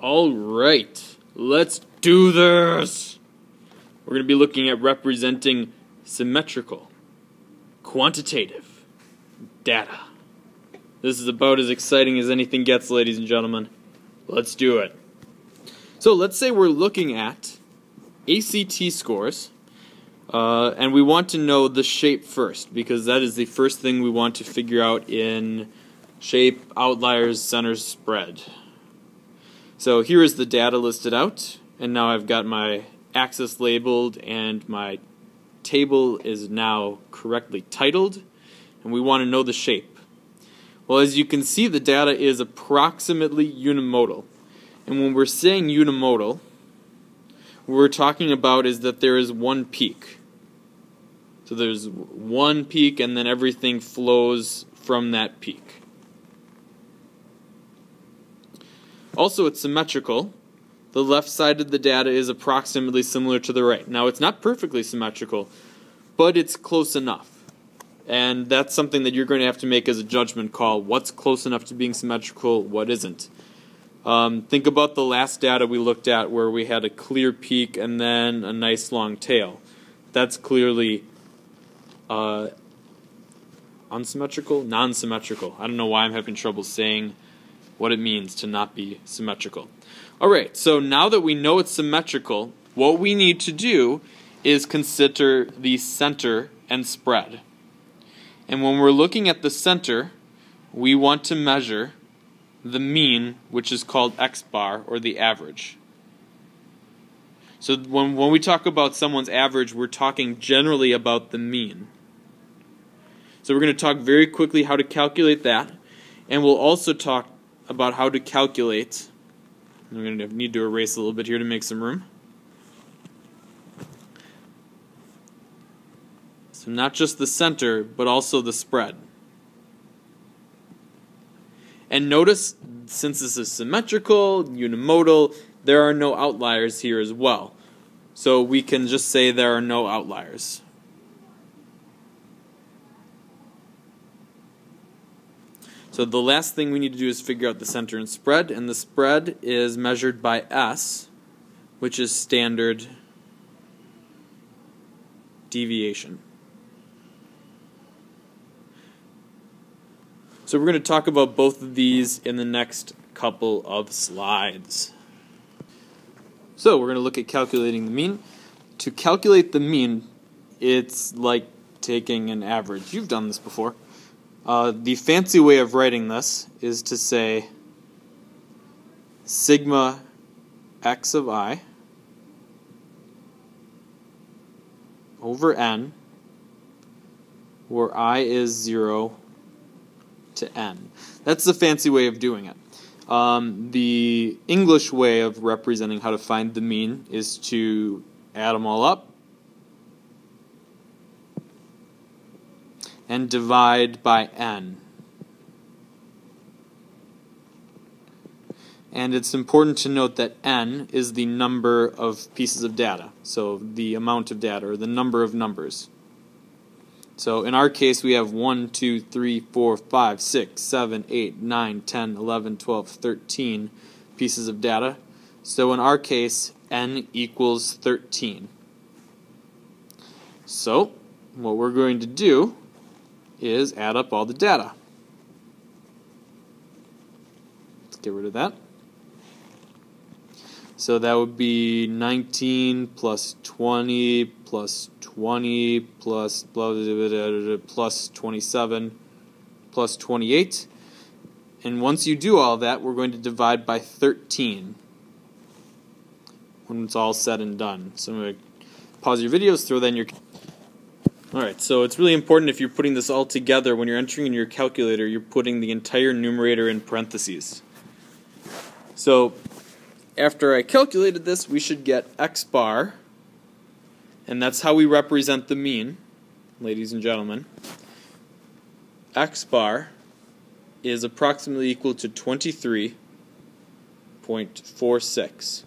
Alright, let's do this! We're going to be looking at representing symmetrical, quantitative data. This is about as exciting as anything gets, ladies and gentlemen. Let's do it. So let's say we're looking at ACT scores, and we want to know the shape first, because that is the first thing we want to figure out in shape, outliers, center, spread. So here is the data listed out, and now I've got my axis labeled and my table is now correctly titled, and we want to know the shape. Well, as you can see, the data is approximately unimodal. And when we're saying unimodal, what we're talking about is that there is one peak. So there's one peak and then everything flows from that peak. Also, it's symmetrical. The left side of the data is approximately similar to the right. Now, it's not perfectly symmetrical, but it's close enough. And that's something that you're going to have to make as a judgment call. What's close enough to being symmetrical, what isn't? Think about the last data we looked at where we had a clear peak and then a nice long tail. That's clearly unsymmetrical? Non-symmetrical. I don't know why I'm having trouble saying what it means to not be symmetrical. Alright, so now that we know it's symmetrical, what we need to do is consider the center and spread. And when we're looking at the center, we want to measure the mean, which is called x bar, or the average. So when we talk about someone's average, we're talking generally about the mean. So we're going to talk very quickly how to calculate that, and we'll also talk about how to calculate. I'm going to need to erase a little bit here to make some room. So not just the center, but also the spread. And notice, since this is symmetrical, unimodal, there are no outliers here as well. So we can just say there are no outliers. So the last thing we need to do is figure out the center and the spread is measured by S, which is standard deviation. So we're going to talk about both of these in the next couple of slides. So we're going to look at calculating the mean. To calculate the mean, it's like taking an average. You've done this before. The fancy way of writing this is to say sigma x of I over n, where I is 0 to n. That's the fancy way of doing it. The English way of representing how to find the mean is to add them all up and divide by n. And it's important to note that n is the number of pieces of data, so the amount of data, or the number of numbers. So in our case, we have 1, 2, 3, 4, 5, 6, 7, 8, 9, 10, 11, 12, 13 pieces of data. So in our case, n equals 13. So what we're going to do is add up all the data. Let's get rid of that. So that would be 19 plus 20 plus 20 plus blah, blah, blah, blah, plus 27 plus 28. And once you do all that, we're going to divide by 13 when it's all said and done. So I'm going to pause your videos, throw that in your... Alright, so it's really important if you're putting this all together, when you're entering in your calculator, you're putting the entire numerator in parentheses. So after I calculated this, we should get x bar, and that's how we represent the mean, ladies and gentlemen. X bar is approximately equal to 23.46.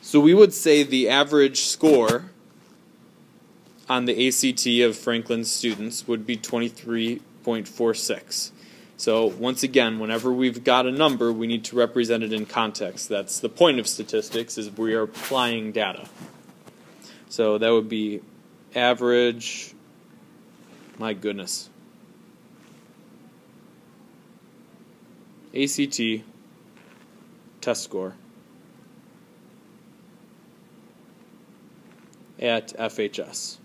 So we would say the average score on the ACT of Franklin's students would be 23.46. So once again, whenever we've got a number, we need to represent it in context. That's the point of statistics, is we are applying data. So that would be average, my goodness, ACT, test score, at FHS.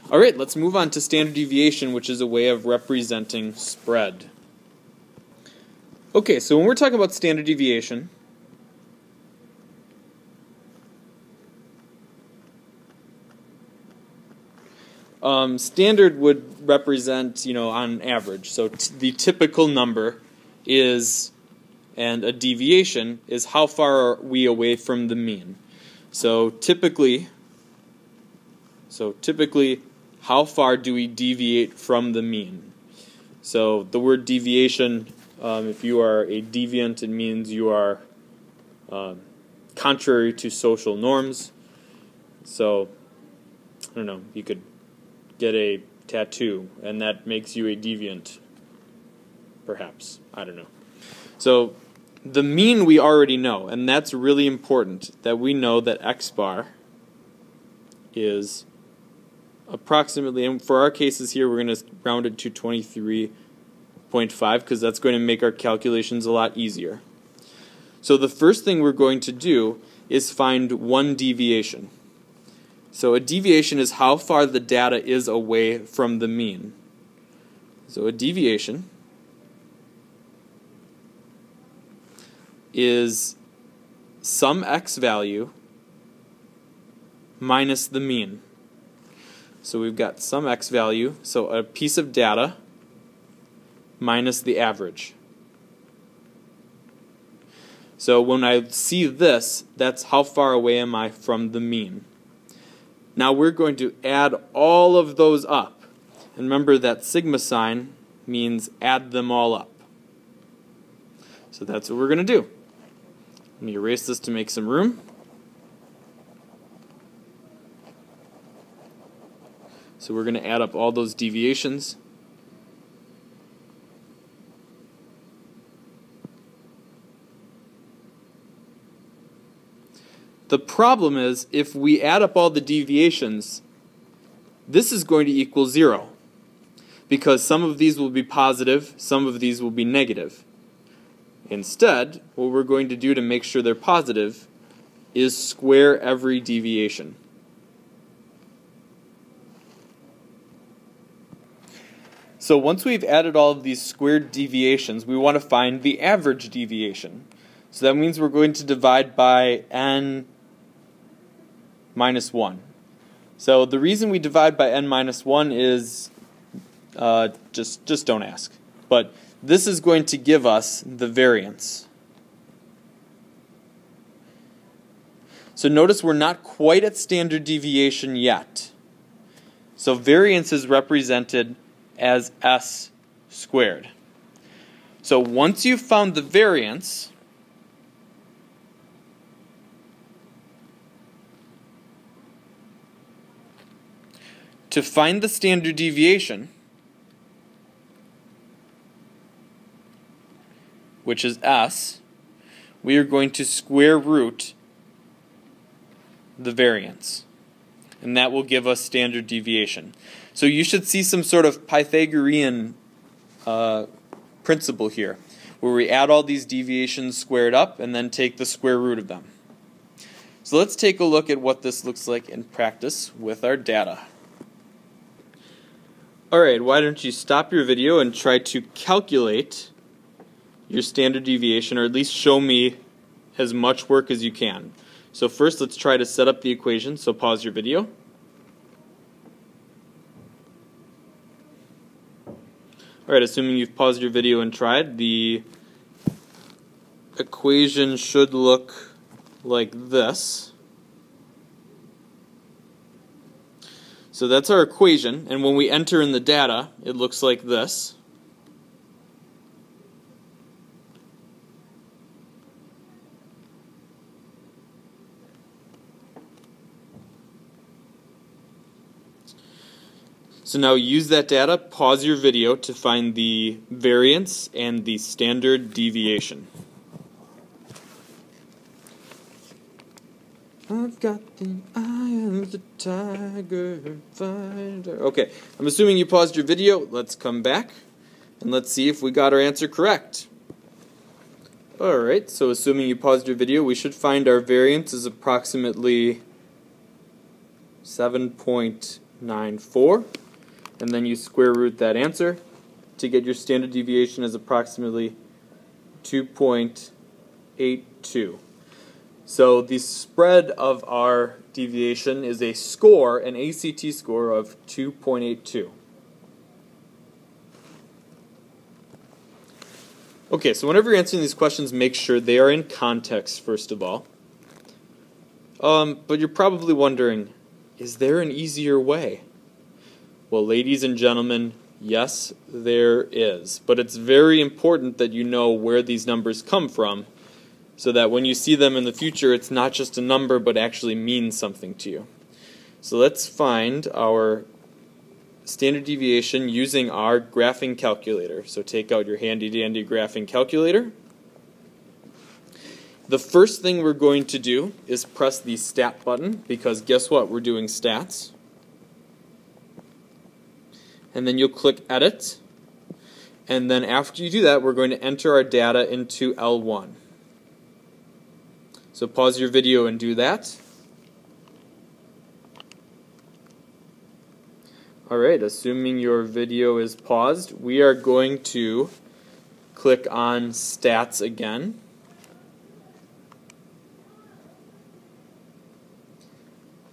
All right, let's move on to standard deviation, which is a way of representing spread. Okay, so when we're talking about standard deviation, standard would represent, on average. So the typical number is, and a deviation is how far are we away from the mean. So typically, how far do we deviate from the mean? So the word deviation, if you are a deviant, it means you are contrary to social norms. So, I don't know, you could get a tattoo, and that makes you a deviant, perhaps. I don't know. So the mean we already know, and that's really important, that we know that x bar is approximately, and for our cases here, we're going to round it to 23.5 because that's going to make our calculations a lot easier. So the first thing we're going to do is find one deviation. So a deviation is how far the data is away from the mean. So a deviation is some x value minus the mean. So we've got some x value, so a piece of data minus the average. So when I see this, that's how far away am I from the mean. Now we're going to add all of those up. And remember that sigma sign means add them all up. So that's what we're going to do. Let me erase this to make some room. So we're going to add up all those deviations. The problem is, if we add up all the deviations, this is going to equal 0. Because some of these will be positive, some of these will be negative. Instead, what we're going to do to make sure they're positive is square every deviation. So once we've added all of these squared deviations, we want to find the average deviation. So that means we're going to divide by n minus 1. So the reason we divide by n minus 1 is, just don't ask. But this is going to give us the variance. So notice we're not quite at standard deviation yet. So variance is represented as s squared. So once you've found the variance, to find the standard deviation, which is s, we are going to square root the variance. And that will give us standard deviation. So you should see some sort of Pythagorean principle here, where we add all these deviations squared up and then take the square root of them. So let's take a look at what this looks like in practice with our data. Alright, why don't you stop your video and try to calculate your standard deviation, or at least show me as much work as you can. So first, let's try to set up the equation, so pause your video. Alright, assuming you've paused your video and tried, the equation should look like this. So that's our equation, and when we enter in the data, it looks like this. So now use that data, pause your video to find the variance and the standard deviation. I've got the eye of the tiger fighter. Okay, I'm assuming you paused your video. Let's come back and let's see if we got our answer correct. Alright, so assuming you paused your video, we should find our variance is approximately 7.94. And then you square root that answer to get your standard deviation as approximately 2.82. So the spread of our deviation is a score, an ACT score of 2.82. Okay, so whenever you're answering these questions, make sure they are in context, first of all. But you're probably wondering, is there an easier way? Well, ladies and gentlemen, yes, there is. But it's very important that you know where these numbers come from so that when you see them in the future, it's not just a number but actually means something to you. So let's find our standard deviation using our graphing calculator. So take out your handy-dandy graphing calculator. The first thing we're going to do is press the stat button because guess what? We're doing stats. And then you'll click Edit. And then after you do that, we're going to enter our data into L1. So pause your video and do that. Alright, assuming your video is paused, we are going to click on Stats again.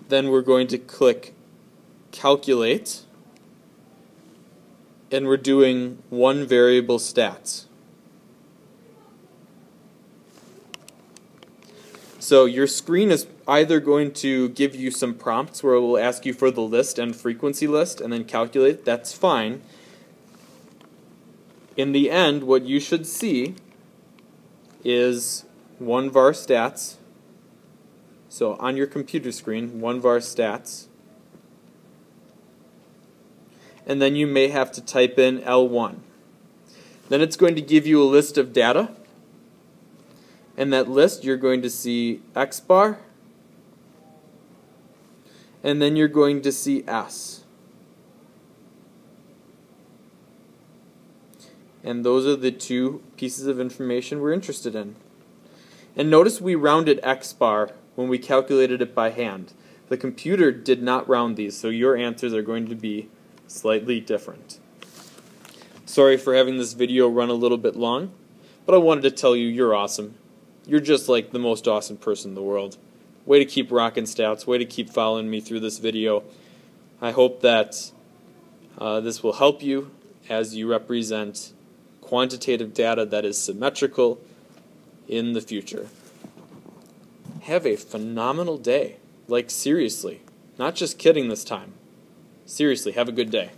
Then we're going to click Calculate. And we're doing one variable stats. So your screen is either going to give you some prompts where it will ask you for the list and frequency list and then calculate. That's fine. In the end, what you should see is one var stats. So on your computer screen, one var stats. And then you may have to type in L1. Then it's going to give you a list of data. In that list, you're going to see X bar, and then you're going to see S. And those are the two pieces of information we're interested in. And notice we rounded X bar when we calculated it by hand. The computer did not round these, so your answers are going to be slightly different. Sorry for having this video run a little bit long, but I wanted to tell you you're awesome. You're just like the most awesome person in the world. Way to keep rocking stats, way to keep following me through this video. I hope that this will help you as you represent quantitative data that is symmetrical in the future. Have a phenomenal day. Like seriously, not just kidding this time. Seriously, have a good day.